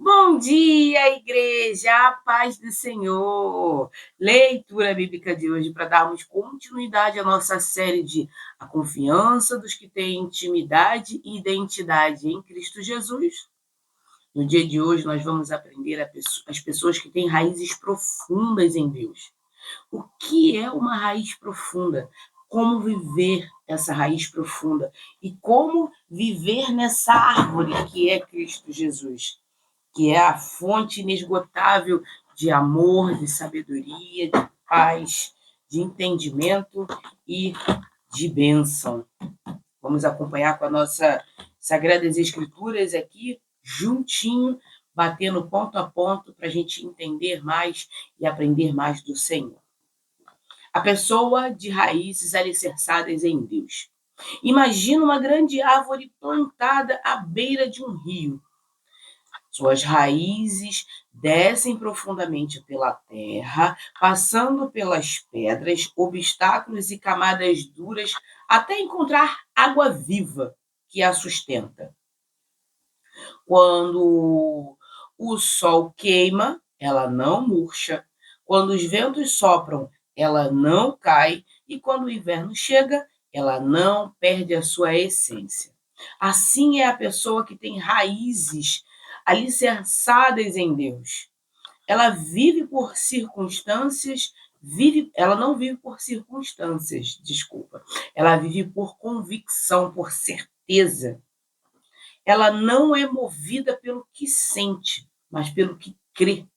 Bom dia, igreja, a paz do Senhor. Leitura bíblica de hoje para darmos continuidade à nossa série de A Confiança dos que têm intimidade e identidade em Cristo Jesus. No dia de hoje, nós vamos aprender as pessoas que têm raízes profundas em Deus. O que é uma raiz profunda? Como viver essa raiz profunda? E como viver nessa árvore que é Cristo Jesus, que é a fonte inesgotável de amor, de sabedoria, de paz, de entendimento e de bênção. Vamos acompanhar com a nossa Sagradas Escrituras aqui, juntinho, batendo ponto a ponto, para a gente entender mais e aprender mais do Senhor. A pessoa de raízes alicerçadas em Deus. Imagina uma grande árvore plantada à beira de um rio. Suas raízes descem profundamente pela terra, passando pelas pedras, obstáculos e camadas duras, até encontrar água viva que a sustenta. Quando o sol queima, ela não murcha. Quando os ventos sopram, ela não cai. E quando o inverno chega, ela não perde a sua essência. Assim é a pessoa que tem raízes alicerçadas em Deus. Ela vive por circunstâncias, ela não vive por circunstâncias, desculpa. Ela vive por convicção, por certeza. Ela não é movida pelo que sente, mas pelo que crê.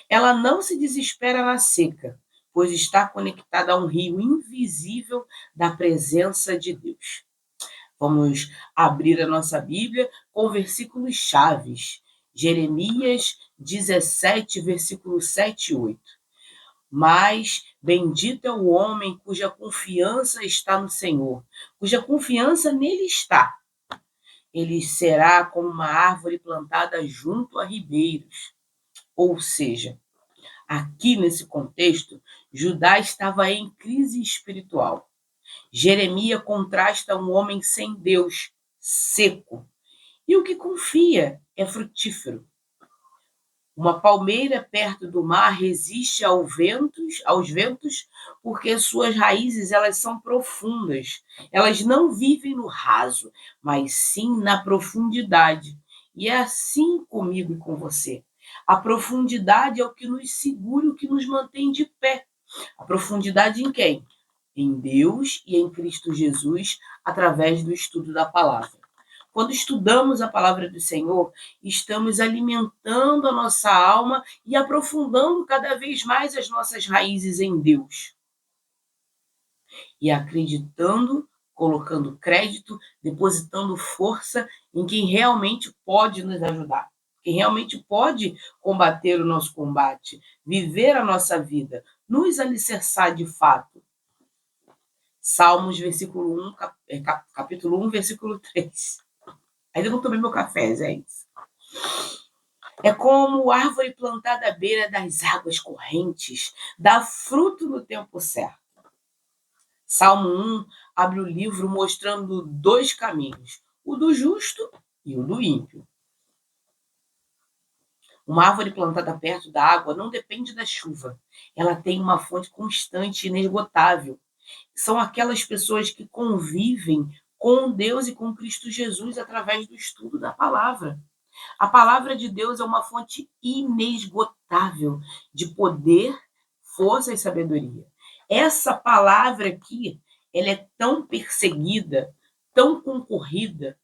Ela não se desespera na seca, pois está conectada a um rio invisível da presença de Deus. Vamos abrir a nossa Bíblia com versículos chaves. Jeremias 17, versículos 7 e 8. Mas bendito é o homem cuja confiança está no Senhor, cuja confiança nele está. Ele será como uma árvore plantada junto a ribeiros. Ou seja, aqui nesse contexto, Judá estava em crise espiritual. Jeremias contrasta um homem sem Deus, seco, e o que confia é frutífero. Uma palmeira perto do mar resiste aos ventos, porque suas raízes elas são profundas. Elas não vivem no raso, mas sim na profundidade. E é assim comigo e com você. A profundidade é o que nos segura, o que nos mantém de pé. A profundidade em quem? Em Deus e em Cristo Jesus, através do estudo da palavra. Quando estudamos a palavra do Senhor, estamos alimentando a nossa alma e aprofundando cada vez mais as nossas raízes em Deus. E acreditando, colocando crédito, depositando força em quem realmente pode nos ajudar, quem realmente pode combater o nosso combate, viver a nossa vida, nos alicerçar de fato. Salmos, capítulo 1, versículo 3. Ainda não tomei meu café, gente. É como árvore plantada à beira das águas correntes, dá fruto no tempo certo. Salmo 1 abre o livro mostrando dois caminhos, o do justo e o do ímpio. Uma árvore plantada perto da água não depende da chuva. Ela tem uma fonte constante e inesgotável. São aquelas pessoas que convivem com Deus e com Cristo Jesus através do estudo da palavra. A palavra de Deus é uma fonte inesgotável de poder, força e sabedoria. Essa palavra aqui, ela é tão perseguida, tão concorrida.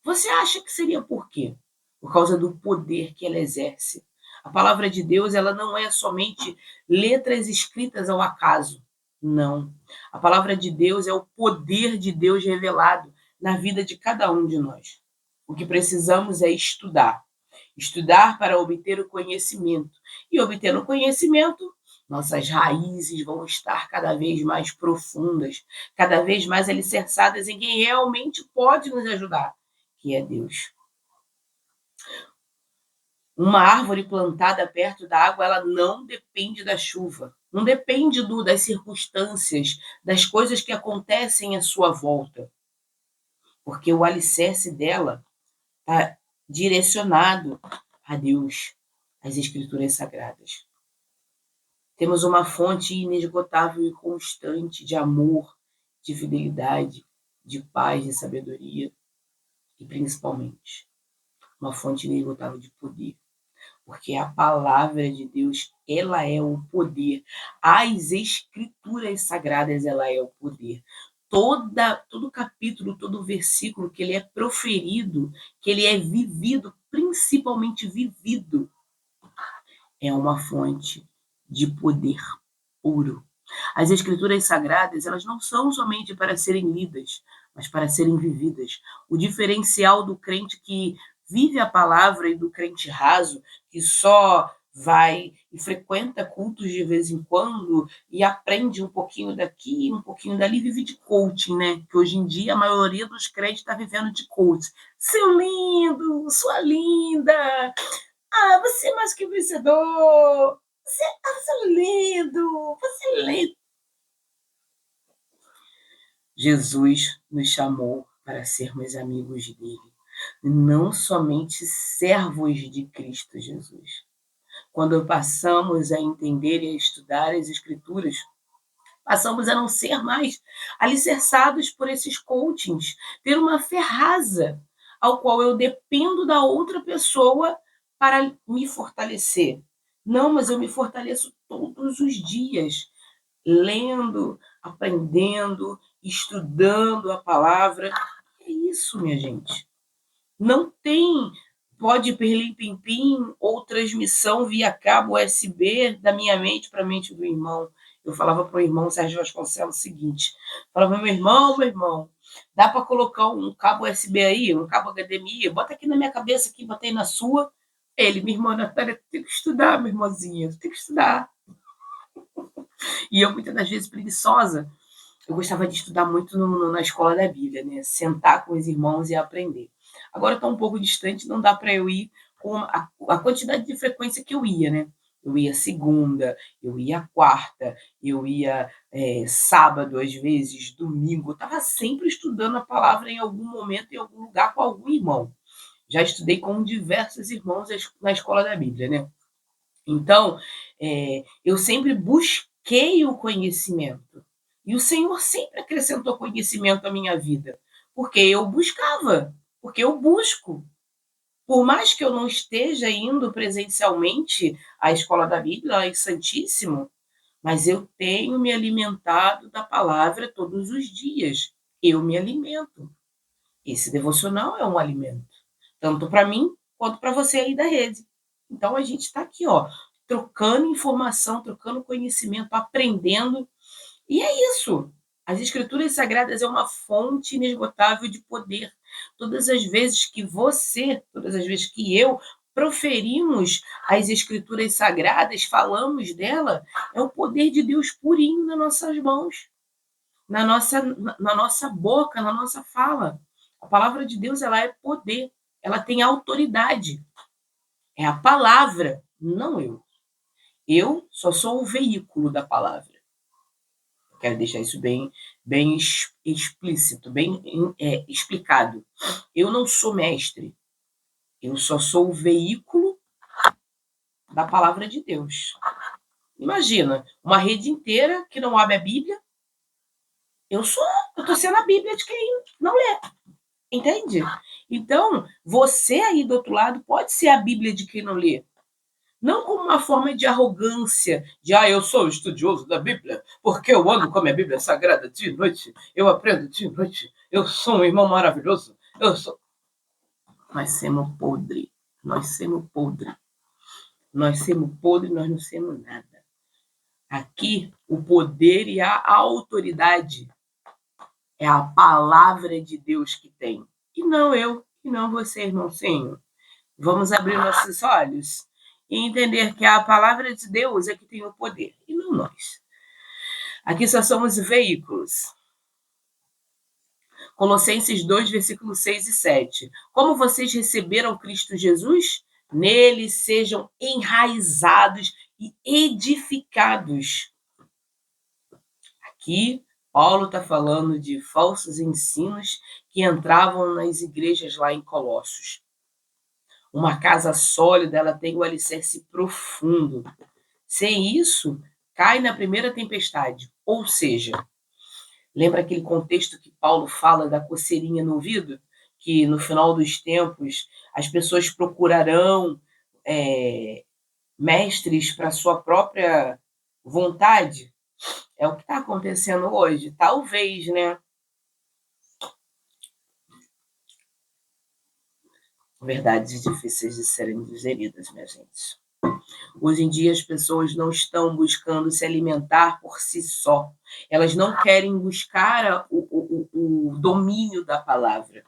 Você acha que seria por quê? Por causa do poder que ela exerce. A palavra de Deus, ela não é somente letras escritas ao acaso. Não. A palavra de Deus é o poder de Deus revelado na vida de cada um de nós. O que precisamos é estudar. Estudar para obter o conhecimento. E obtendo o conhecimento, nossas raízes vão estar cada vez mais profundas, cada vez mais alicerçadas em quem realmente pode nos ajudar, que é Deus. Uma árvore plantada perto da água, ela não depende da chuva, não depende das circunstâncias, das coisas que acontecem à sua volta, porque o alicerce dela está direcionado a Deus, as Escrituras Sagradas. Temos uma fonte inesgotável e constante de amor, de fidelidade, de paz, de sabedoria e, principalmente, uma fonte inesgotável de poder. Porque a palavra de Deus, ela é o poder. As Escrituras Sagradas, ela é o poder. Todo capítulo, todo versículo que ele é proferido, que ele é vivido, principalmente vivido, é uma fonte de poder puro. As Escrituras Sagradas, elas não são somente para serem lidas, mas para serem vividas. O diferencial do crente que vive a palavra e do crente raso, que só vai e frequenta cultos de vez em quando e aprende um pouquinho daqui, um pouquinho dali, vive de coaching, né? Que hoje em dia a maioria dos crentes está vivendo de coaching. Seu lindo, sua linda, você é mais que vencedor, você é lindo, você é lindo. Jesus nos chamou para sermos amigos dele, não somente servos de Cristo Jesus. Quando passamos a entender e a estudar as Escrituras, passamos a não ser mais alicerçados por esses coachings, ter uma fé rasa, ao qual eu dependo da outra pessoa para me fortalecer. Não, mas eu me fortaleço todos os dias, lendo, aprendendo, estudando a palavra. É isso, minha gente. Não tem pode perlim-pim-pim ou transmissão via cabo USB da minha mente para a mente do irmão. Eu falava para o irmão Sérgio Vasconcelos o seguinte, falava, meu irmão, dá para colocar um cabo USB aí, um cabo HDMI, bota aqui na minha cabeça, aqui, botei na sua. Ele, minha irmã Natália, tem que estudar, minha irmãzinha, tem que estudar. E eu, muitas das vezes, preguiçosa, eu gostava de estudar muito na escola da Bíblia, né? Sentar com os irmãos e aprender. Agora está um pouco distante, não dá para eu ir com a quantidade de frequência que eu ia, né? Eu ia segunda, eu ia quarta, eu ia sábado, às vezes, domingo. Estava sempre estudando a palavra em algum momento, em algum lugar, com algum irmão. Já estudei com diversos irmãos na escola da Bíblia, né? Então, eu sempre busquei o conhecimento. E o Senhor sempre acrescentou conhecimento à minha vida. Porque eu buscava, porque eu busco. Por mais que eu não esteja indo presencialmente à escola da Bíblia, lá em Santíssimo, mas eu tenho me alimentado da palavra todos os dias. Eu me alimento. Esse devocional é um alimento, tanto para mim quanto para você aí da rede. Então a gente está aqui, ó, trocando informação, trocando conhecimento, aprendendo. E é isso. As Escrituras Sagradas é uma fonte inesgotável de poder. Todas as vezes que você, todas as vezes que eu proferimos as Escrituras Sagradas, falamos dela, é o poder de Deus purinho nas nossas mãos, na nossa boca, na nossa fala. A palavra de Deus, ela é poder, ela tem autoridade. É a palavra, não eu. Eu só sou o veículo da palavra. Quero deixar isso bem explícito, bem explicado. Eu não sou mestre. Eu só sou o veículo da palavra de Deus. Imagina, uma rede inteira que não abre a Bíblia. Eu estou sendo a Bíblia de quem não lê. Entende? Então, você aí do outro lado pode ser a Bíblia de quem não lê. Não como uma forma de arrogância, de eu sou estudioso da Bíblia, porque eu ando com a minha Bíblia sagrada dia e noite, eu aprendo dia e noite, eu sou um irmão maravilhoso, eu sou. Nós somos podre, nós somos podre. Nós somos podre, nós não somos nada. Aqui, o poder e a autoridade é a palavra de Deus que tem. E não eu, e não você, irmãozinho. Vamos abrir nossos olhos e entender que a palavra de Deus é que tem o poder, e não nós. Aqui só somos veículos. Colossenses 2, versículos 6 e 7. Como vocês receberam Cristo Jesus, nele sejam enraizados e edificados. Aqui, Paulo está falando de falsos ensinos que entravam nas igrejas lá em Colossos. Uma casa sólida, ela tem o alicerce profundo. Sem isso, cai na primeira tempestade. Ou seja, lembra aquele contexto que Paulo fala da coceirinha no ouvido? Que no final dos tempos as pessoas procurarão mestres para sua própria vontade? É o que está acontecendo hoje. Talvez, né? Verdades difíceis de serem digeridas, minha gente. Hoje em dia as pessoas não estão buscando se alimentar por si só. Elas não querem buscar o domínio da palavra.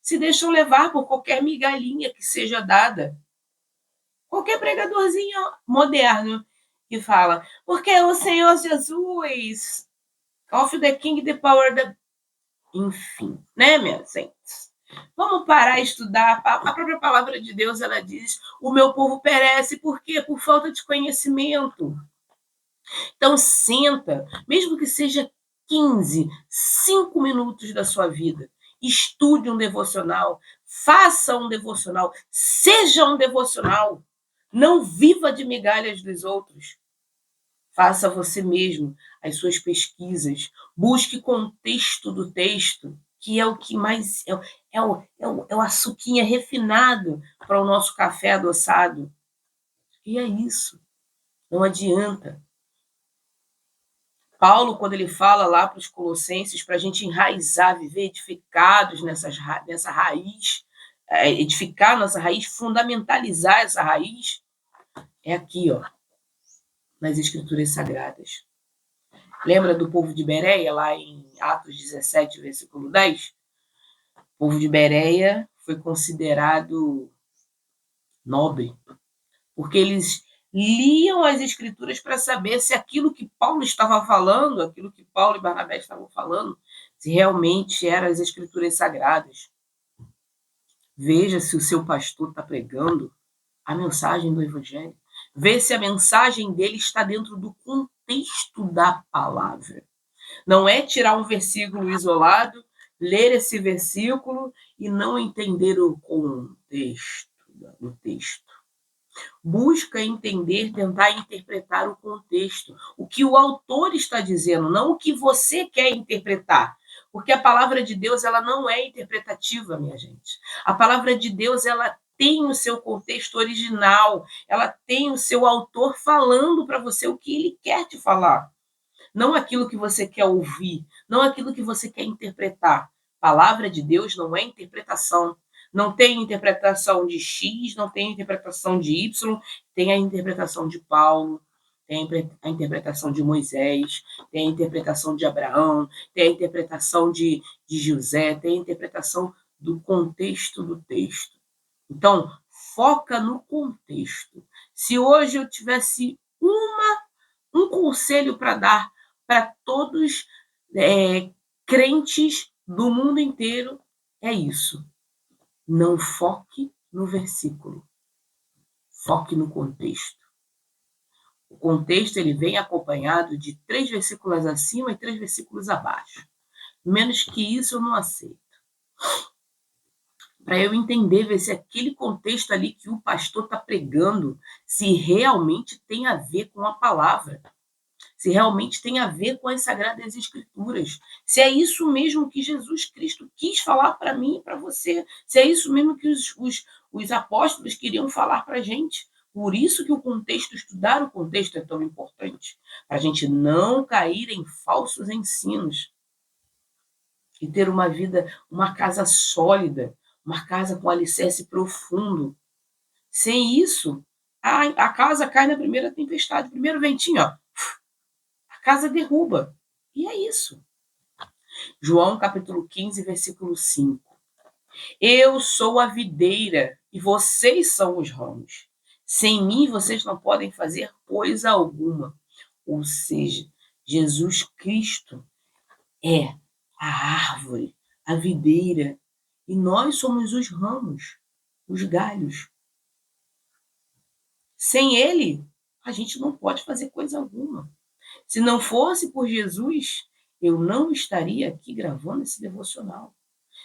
Se deixam levar por qualquer migalhinha que seja dada. Qualquer pregadorzinho moderno que fala, porque o Senhor Jesus, of the King, the power, the... Enfim, né, minha gente? Vamos parar e estudar. A própria palavra de Deus, ela diz, o meu povo perece, por quê? Por falta de conhecimento. Então, senta, mesmo que seja 15, 5 minutos da sua vida, estude um devocional, faça um devocional, seja um devocional. Não viva de migalhas dos outros. Faça você mesmo as suas pesquisas. Busque contexto do texto, que é o que mais é o açuquinha refinado para o nosso café adoçado. E é isso. Não adianta. Paulo, quando ele fala lá para os Colossenses, para a gente enraizar, viver edificados nessa raiz, edificar nossa raiz, fundamentalizar essa raiz, é aqui, ó, nas Escrituras Sagradas. Lembra do povo de Bereia, lá em Atos 17, versículo 10? O povo de Bereia foi considerado nobre, porque eles liam as Escrituras para saber se aquilo que Paulo estava falando, aquilo que Paulo e Barnabé estavam falando, se realmente eram as Escrituras Sagradas. Veja se o seu pastor está pregando a mensagem do Evangelho. Vê se a mensagem dele está dentro do contexto da palavra. Não é tirar um versículo isolado, ler esse versículo e não entender o contexto do texto. Busca entender, tentar interpretar o contexto, o que o autor está dizendo, não o que você quer interpretar. Porque a palavra de Deus, ela não é interpretativa, minha gente. A palavra de Deus, ela tem o seu contexto original, ela tem o seu autor falando para você o que ele quer te falar. Não aquilo que você quer ouvir, não aquilo que você quer interpretar. Palavra de Deus não é interpretação. Não tem interpretação de X, não tem interpretação de Y, tem a interpretação de Paulo, tem a interpretação de Moisés, tem a interpretação de Abraão, tem a interpretação de José, tem a interpretação do contexto do texto. Então, foca no contexto. Se hoje eu tivesse um conselho para dar para todos crentes do mundo inteiro, é isso. Não foque no versículo, foque no contexto. O contexto ele vem acompanhado de 3 versículos acima e 3 versículos abaixo. Menos que isso eu não aceito. Para eu entender, ver se aquele contexto ali que o pastor está pregando, se realmente tem a ver com a palavra. Se realmente tem a ver com as Sagradas Escrituras, se é isso mesmo que Jesus Cristo quis falar para mim e para você, se é isso mesmo que os apóstolos queriam falar para a gente. Por isso que o contexto, estudar o contexto é tão importante, para a gente não cair em falsos ensinos e ter uma vida, uma casa sólida, uma casa com alicerce profundo. Sem isso, a casa cai na primeira tempestade, primeiro ventinho, ó, casa derruba. E é isso. João capítulo 15, versículo 5. Eu sou a videira e vocês são os ramos. Sem mim vocês não podem fazer coisa alguma. Ou seja, Jesus Cristo é a árvore, a videira, e nós somos os ramos, os galhos. Sem ele, a gente não pode fazer coisa alguma. Se não fosse por Jesus, eu não estaria aqui gravando esse devocional.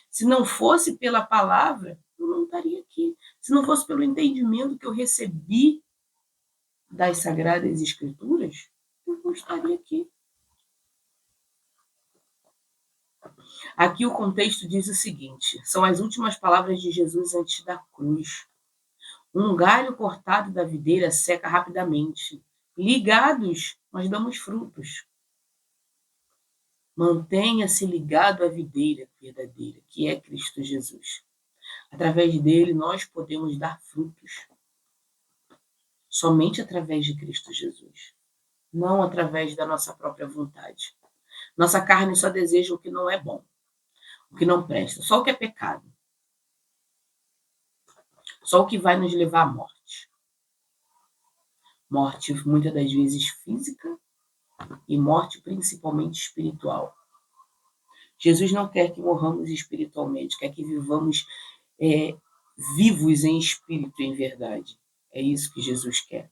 Se não fosse pela palavra, eu não estaria aqui. Se não fosse pelo entendimento que eu recebi das Sagradas Escrituras, eu não estaria aqui. Aqui o contexto diz o seguinte: são as últimas palavras de Jesus antes da cruz. Um galho cortado da videira seca rapidamente. Ligados, nós damos frutos. Mantenha-se ligado à videira verdadeira, que é Cristo Jesus. Através dele, nós podemos dar frutos. Somente através de Cristo Jesus. Não através da nossa própria vontade. Nossa carne só deseja o que não é bom, o que não presta, só o que é pecado. Só o que vai nos levar à morte. Morte, muitas das vezes, física e morte, principalmente, espiritual. Jesus não quer que morramos espiritualmente, quer que vivamos vivos em espírito, em verdade. É isso que Jesus quer.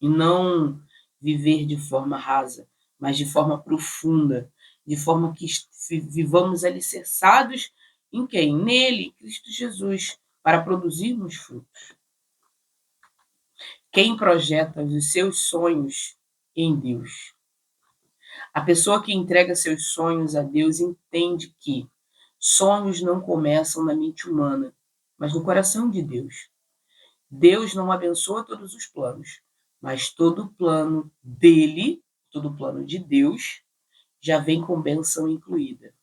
E não viver de forma rasa, mas de forma profunda, de forma que vivamos alicerçados em quem? Nele, Cristo Jesus, para produzirmos frutos. Quem projeta os seus sonhos em Deus? A pessoa que entrega seus sonhos a Deus entende que sonhos não começam na mente humana, mas no coração de Deus. Deus não abençoa todos os planos, mas todo plano dele, todo plano de Deus, já vem com bênção incluída.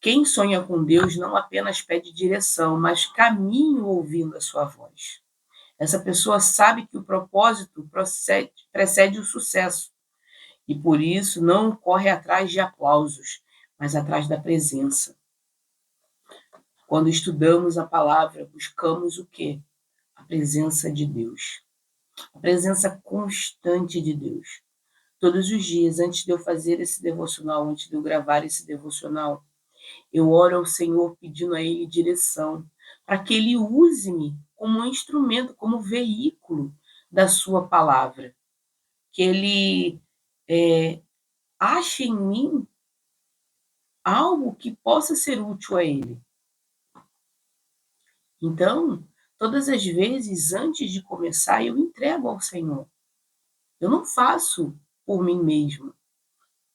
Quem sonha com Deus não apenas pede direção, mas caminho ouvindo a sua voz. Essa pessoa sabe que o propósito precede o sucesso e por isso não corre atrás de aplausos, mas atrás da presença. Quando estudamos a palavra, buscamos o quê? A presença de Deus. A presença constante de Deus. Todos os dias, antes de eu fazer esse devocional, antes de eu gravar esse devocional, eu oro ao Senhor pedindo a Ele direção, para que Ele use-me como um instrumento, como veículo da sua palavra. Que Ele ache em mim algo que possa ser útil a Ele. Então, todas as vezes, antes de começar, eu entrego ao Senhor. Eu não faço por mim mesmo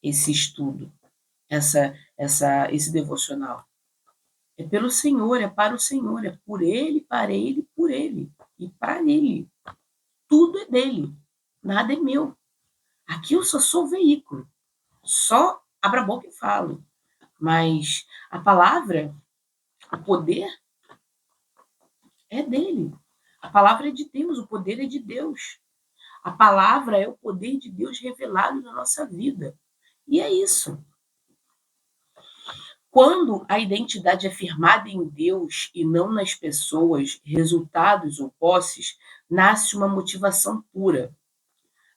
esse estudo, esse devocional. É pelo Senhor, é para o Senhor, é por Ele, para Ele, por Ele e para Ele. Tudo é dele, nada é meu. Aqui eu só sou veículo, só abro a boca e falo. Mas a palavra, o poder é dele. A palavra é de Deus, o poder é de Deus. A palavra é o poder de Deus revelado na nossa vida. E é isso. Quando a identidade é firmada em Deus e não nas pessoas, resultados ou posses, nasce uma motivação pura.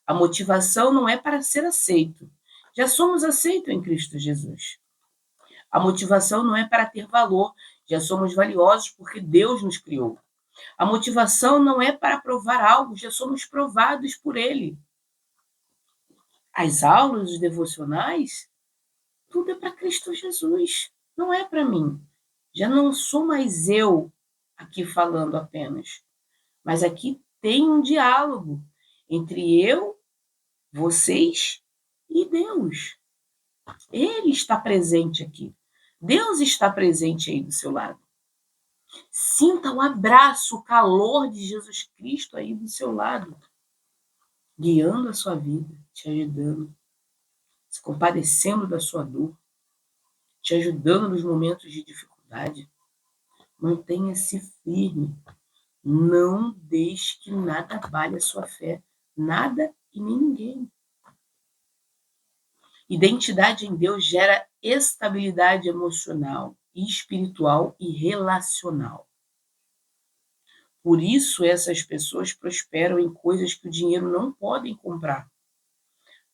A motivação não é para ser aceito. Já somos aceitos em Cristo Jesus. A motivação não é para ter valor. Já somos valiosos porque Deus nos criou. A motivação não é para provar algo. Já somos provados por Ele. As aulas, os devocionais, tudo é para Cristo Jesus. Não é para mim. Já não sou mais eu aqui falando apenas. Mas aqui tem um diálogo entre eu, vocês e Deus. Ele está presente aqui. Deus está presente aí do seu lado. Sinta o abraço, o calor de Jesus Cristo aí do seu lado, guiando a sua vida, te ajudando, se compadecendo da sua dor, te ajudando nos momentos de dificuldade. Mantenha-se firme. Não deixe que nada abale a sua fé. Nada e nem ninguém. Identidade em Deus gera estabilidade emocional, espiritual e relacional. Por isso, essas pessoas prosperam em coisas que o dinheiro não pode comprar.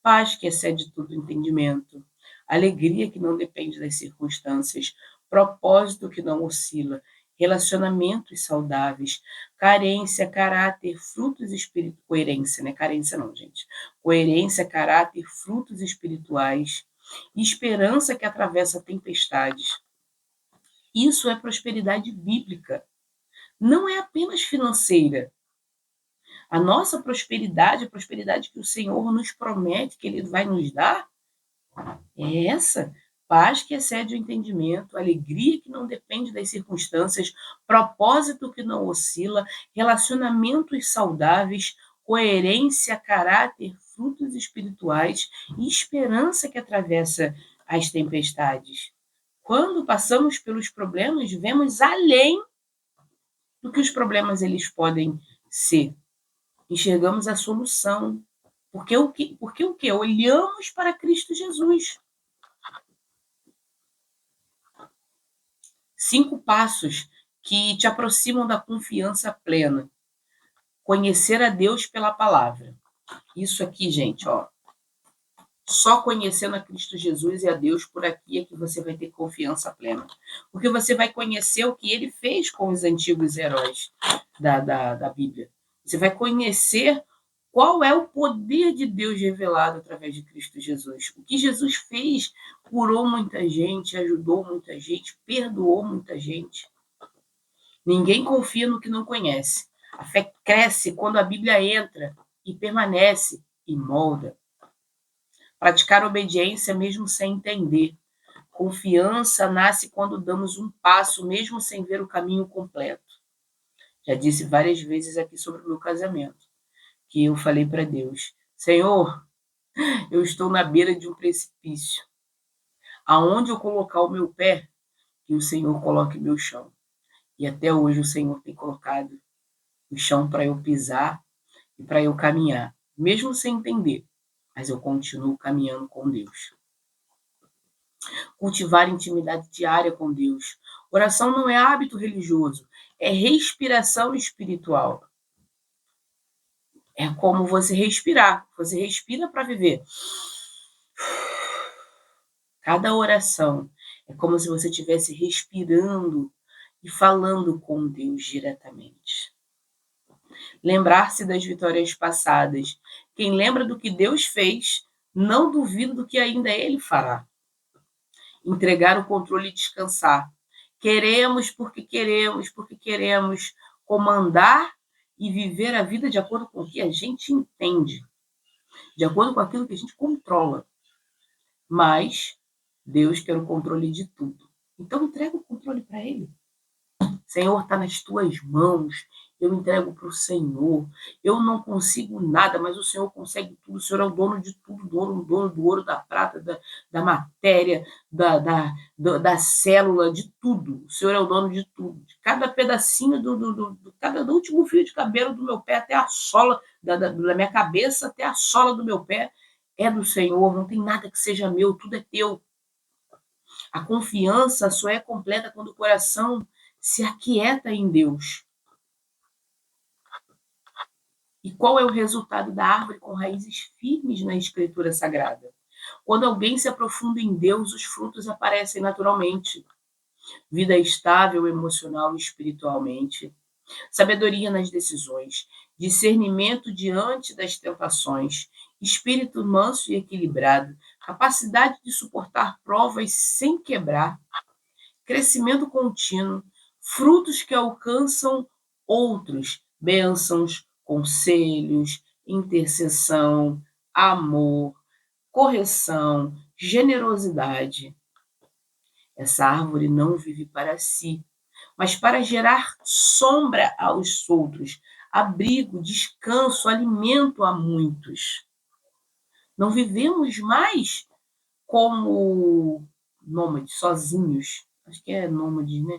Paz que excede todo entendimento, alegria que não depende das circunstâncias, propósito que não oscila, relacionamentos saudáveis, carência, caráter, frutos espirituais, coerência, não é carência não, gente. Coerência, caráter, frutos espirituais, esperança que atravessa tempestades. Isso é prosperidade bíblica. Não é apenas financeira. A nossa prosperidade, a prosperidade que o Senhor nos promete que Ele vai nos dar, é essa. Paz que excede o entendimento, alegria que não depende das circunstâncias, propósito que não oscila, relacionamentos saudáveis, coerência, caráter, frutos espirituais e esperança que atravessa as tempestades. Quando passamos pelos problemas, vemos além do que os problemas eles podem ser. Enxergamos a solução. Porque o quê? Olhamos para Cristo Jesus. 5 passos que te aproximam da confiança plena. Conhecer a Deus pela palavra. Isso aqui, gente, ó. Só conhecendo a Cristo Jesus e a Deus por aqui é que você vai ter confiança plena. Porque você vai conhecer o que ele fez com os antigos heróis da Bíblia. Você vai conhecer qual é o poder de Deus revelado através de Cristo Jesus. O que Jesus fez, curou muita gente, ajudou muita gente, perdoou muita gente. Ninguém confia no que não conhece. A fé cresce quando a Bíblia entra e permanece e molda. Praticar obediência mesmo sem entender. Confiança nasce quando damos um passo mesmo sem ver o caminho completo. Já disse várias vezes aqui sobre o meu casamento, que eu falei para Deus, Senhor, eu estou na beira de um precipício. Aonde eu colocar o meu pé, que o Senhor coloque meu chão. E até hoje o Senhor tem colocado o chão para eu pisar e para eu caminhar, mesmo sem entender, mas eu continuo caminhando com Deus. Cultivar intimidade diária com Deus. Oração não é hábito religioso, é respiração espiritual. É como você respirar. Você respira para viver. Cada oração é como se você estivesse respirando e falando com Deus diretamente. Lembrar-se das vitórias passadas. Quem lembra do que Deus fez, não duvida do que ainda Ele fará. Entregar o controle e descansar. Queremos porque queremos comandar e viver a vida de acordo com o que a gente entende, de acordo com aquilo que a gente controla. Mas Deus quer o controle de tudo. Então entrega o controle para Ele. Senhor, está nas tuas mãos. Eu entrego para o Senhor. Eu não consigo nada, mas o Senhor consegue tudo. O Senhor é o dono de tudo, dono do ouro, da prata, da matéria, da célula, de tudo. O Senhor é o dono de tudo. De cada pedacinho, do último fio de cabelo do meu pé até a sola, da minha cabeça até a sola do meu pé, é do Senhor. Não tem nada que seja meu, tudo é teu. A confiança só é completa quando o coração se aquieta em Deus. E qual é o resultado da árvore com raízes firmes na Escritura Sagrada? Quando alguém se aprofunda em Deus, os frutos aparecem naturalmente. Vida estável emocional e espiritualmente. Sabedoria nas decisões. Discernimento diante das tentações. Espírito manso e equilibrado. Capacidade de suportar provas sem quebrar. Crescimento contínuo. Frutos que alcançam outros. Bênçãos, conselhos, intercessão, amor, correção, generosidade. Essa árvore não vive para si, mas para gerar sombra aos outros, abrigo, descanso, alimento a muitos. Não vivemos mais como nômades, sozinhos. Acho que é nômade, né?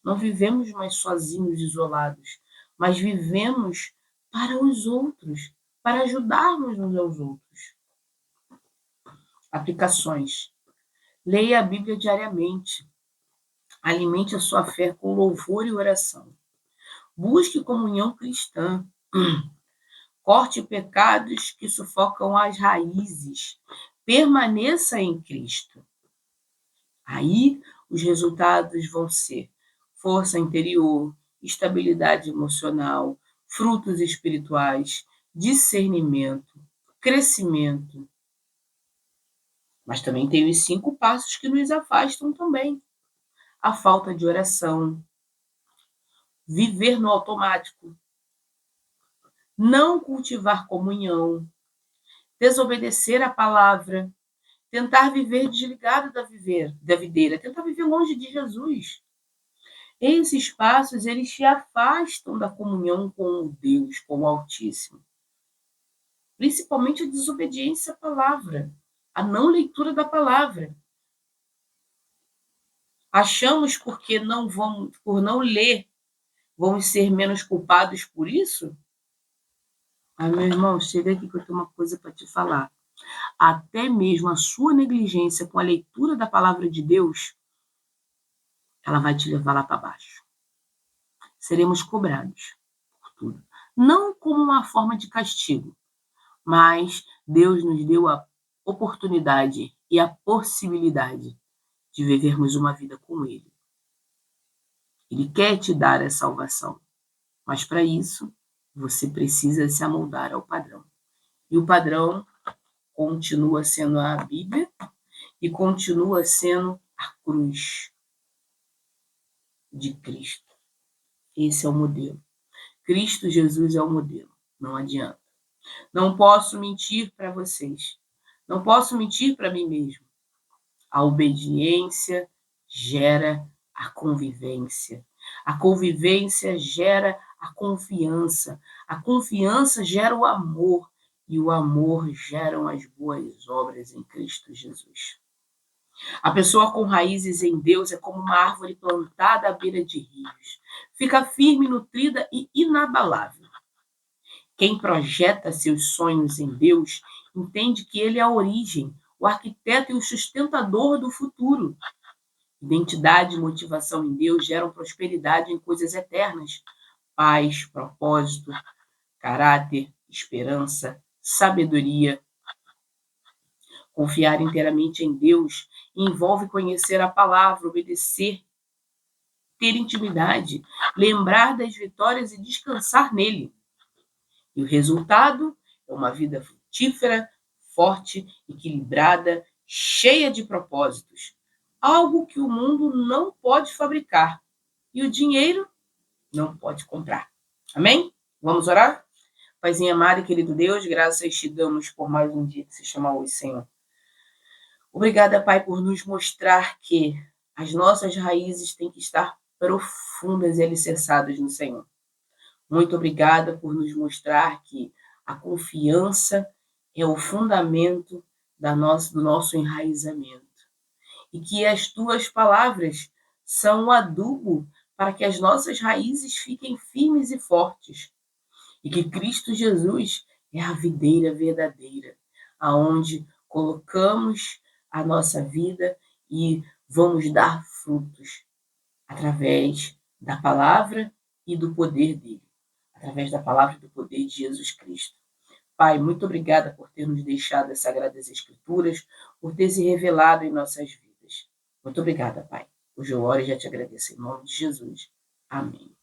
Não vivemos mais sozinhos, isolados, mas vivemos para os outros, para ajudarmos uns aos outros. Aplicações. Leia a Bíblia diariamente. Alimente a sua fé com louvor e oração. Busque comunhão cristã. Corte pecados que sufocam as raízes. Permaneça em Cristo. Aí os resultados vão ser força interior, estabilidade emocional, frutos espirituais, discernimento, crescimento. Mas também tem os 5 passos que nos afastam também. a falta de oração, viver no automático, não cultivar comunhão, desobedecer a palavra, tentar viver desligado da videira, tentar viver longe de Jesus. Esses passos, eles te afastam da comunhão com o Deus, com o Altíssimo. Principalmente a desobediência à palavra, a não leitura da palavra. Achamos por não ler, vamos ser menos culpados por isso? Meu irmão, chega aqui que eu tenho uma coisa para te falar. Até mesmo a sua negligência com a leitura da palavra de Deus, ela vai te levar lá para baixo. Seremos cobrados por tudo. Não como uma forma de castigo, mas Deus nos deu a oportunidade e a possibilidade de vivermos uma vida com Ele. Ele quer te dar a salvação, mas para isso você precisa se amoldar ao padrão. E o padrão continua sendo a Bíblia e continua sendo a cruz de Cristo. Esse é o modelo. Cristo Jesus é o modelo. Não adianta. Não posso mentir para vocês. Não posso mentir para mim mesmo. A obediência gera a convivência. A convivência gera a confiança. A confiança gera o amor. E o amor geram as boas obras em Cristo Jesus. A pessoa com raízes em Deus é como uma árvore plantada à beira de rios. Fica firme, nutrida e inabalável. Quem projeta seus sonhos em Deus entende que Ele é a origem, o arquiteto e o sustentador do futuro. Identidade e motivação em Deus geram prosperidade em coisas eternas. Paz, propósito, caráter, esperança, sabedoria. Confiar inteiramente em Deus envolve conhecer a palavra, obedecer, ter intimidade, lembrar das vitórias e descansar nele. E o resultado é uma vida frutífera, forte, equilibrada, cheia de propósitos. Algo que o mundo não pode fabricar e o dinheiro não pode comprar. Amém? Vamos orar? Paizinho amado e querido Deus, graças te damos por mais um dia que se chama hoje, Senhor. Obrigada, Pai, por nos mostrar que as nossas raízes têm que estar profundas e alicerçadas no Senhor. Muito obrigada por nos mostrar que a confiança é o fundamento do nosso enraizamento. E que as tuas palavras são o adubo para que as nossas raízes fiquem firmes e fortes. E que Cristo Jesus é a videira verdadeira, aonde colocamos a nossa vida e vamos dar frutos através da palavra e do poder dele, através da palavra e do poder de Jesus Cristo. Pai, muito obrigada por ter nos deixado as Sagradas Escrituras, por ter se revelado em nossas vidas. Muito obrigada, Pai. Hoje eu oro e já te agradeço em nome de Jesus. Amém.